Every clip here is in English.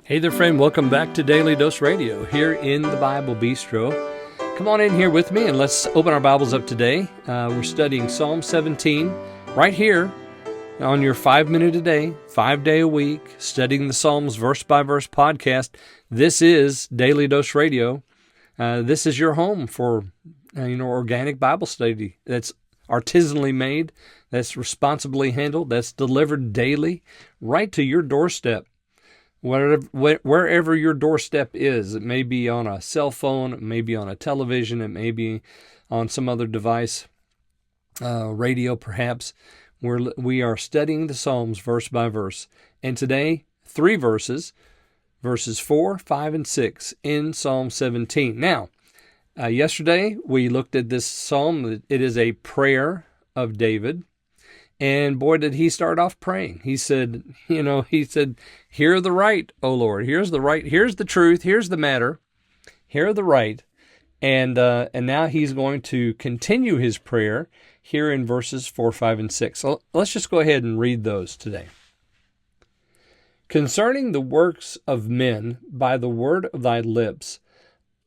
Hey there, friend. Welcome back to Daily Dose Radio here in the Bible Bistro. Come on in here with me and let's open our Bibles up today. We're studying Psalm 17 right here on your 5-minute a day, 5-day a week, studying the Psalms verse by verse podcast. This is Daily Dose Radio. This is your home for organic Bible study that's artisanally made, that's responsibly handled, that's delivered daily right to your doorstep. Wherever your doorstep is, it may be on a cell phone, it may be on a television, it may be on some other device, radio perhaps, we are studying the Psalms verse by verse. And today, 3 verses 4, 5, and 6 in Psalm 17. Now, yesterday we looked at this psalm. It is a prayer of David. And boy, did he start off praying. He said, hear the right, O Lord. Here's the right. Here's the truth. Here's the matter. Hear the right. And now he's going to continue his prayer here in verses 4, 5, and 6. So let's just go ahead and read those today. Concerning the works of men by the word of thy lips,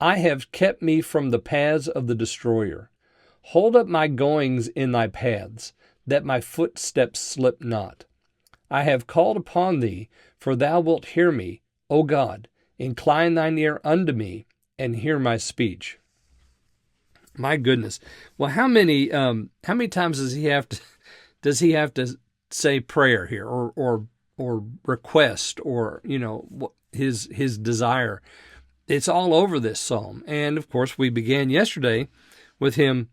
I have kept me from the paths of the destroyer. Hold up my goings in thy paths, that my footsteps slip not. I have called upon thee, for thou wilt hear me, O God. Incline thine ear unto me, and hear my speech. My goodness. Well, how many times does he have to say prayer here, or request, or his desire? It's all over this psalm. And of course, we began yesterday with him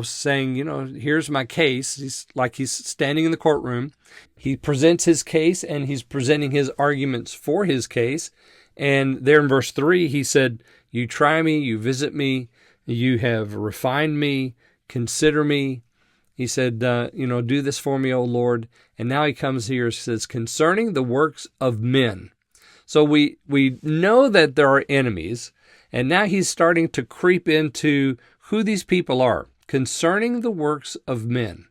saying, here's my case. He's standing in the courtroom. He presents his case and he's presenting his arguments for his case. And there in verse 3, he said, you try me, you visit me, you have refined me, consider me. He said, do this for me, O Lord. And now he comes here and says, concerning the works of men. So we know that there are enemies. And now he's starting to creep into who these people are. Concerning the works of men.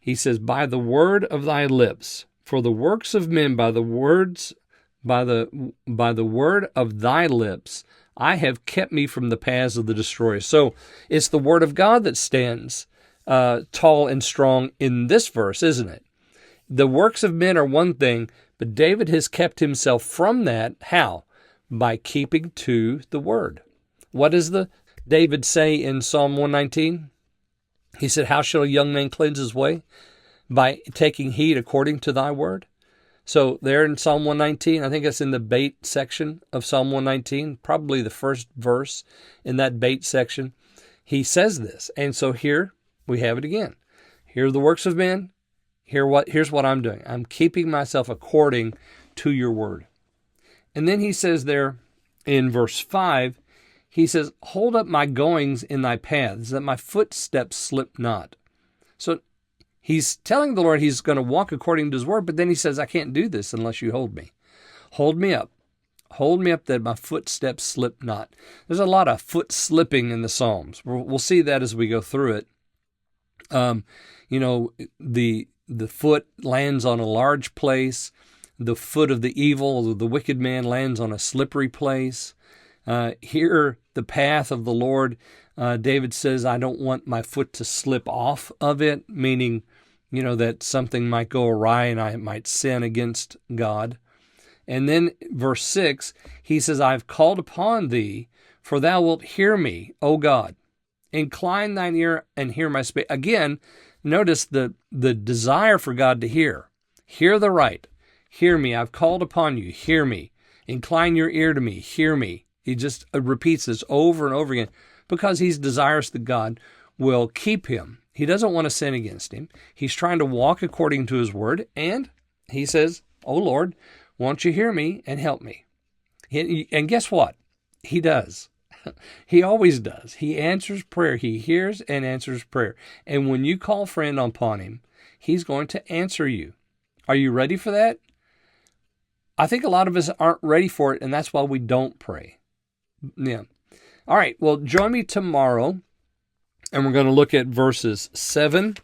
He says, by the word of thy lips, for the works of men by the word of thy lips, I have kept me from the paths of the destroyer. So it's the word of God that stands tall and strong in this verse, isn't it? The works of men are one thing, but David has kept himself from that. How? By keeping to the word. What does David say in Psalm 119? He said, how shall a young man cleanse his way? By taking heed according to thy word. So there in Psalm 119, I think it's in the bait section of Psalm 119, probably the first verse in that bait section. He says this. And so here we have it again. Here are the works of men. Here's what I'm doing. I'm keeping myself according to your word. And then he says there in verse 5, he says, hold up my goings in thy paths, that my footsteps slip not. So he's telling the Lord he's going to walk according to his word, but then he says, I can't do this unless you hold me. Hold me up. Hold me up that my footsteps slip not. There's a lot of foot slipping in the Psalms. We'll see that as we go through it. The foot lands on a large place. The foot of the evil, the wicked man, lands on a slippery place. Here, the path of the Lord, David says, I don't want my foot to slip off of it, meaning, that something might go awry and I might sin against God. And then verse 6, he says, I've called upon thee, for thou wilt hear me, O God. Incline thine ear and hear my speech. Again, notice the desire for God to hear. Hear the right. Hear me. I've called upon you. Hear me. Incline your ear to me. Hear me. He just repeats this over and over again because he's desirous that God will keep him. He doesn't want to sin against him. He's trying to walk according to his word. And he says, oh Lord, won't you hear me and help me? And guess what? He does. He always does. He answers prayer. He hears and answers prayer. And when you call friend upon him, he's going to answer you. Are you ready for that? I think a lot of us aren't ready for it, and that's why we don't pray. Yeah. All right. Well, join me tomorrow, and we're going to look at verses 7,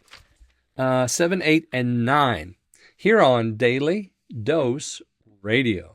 8, and 9 here on Daily Dose Radio.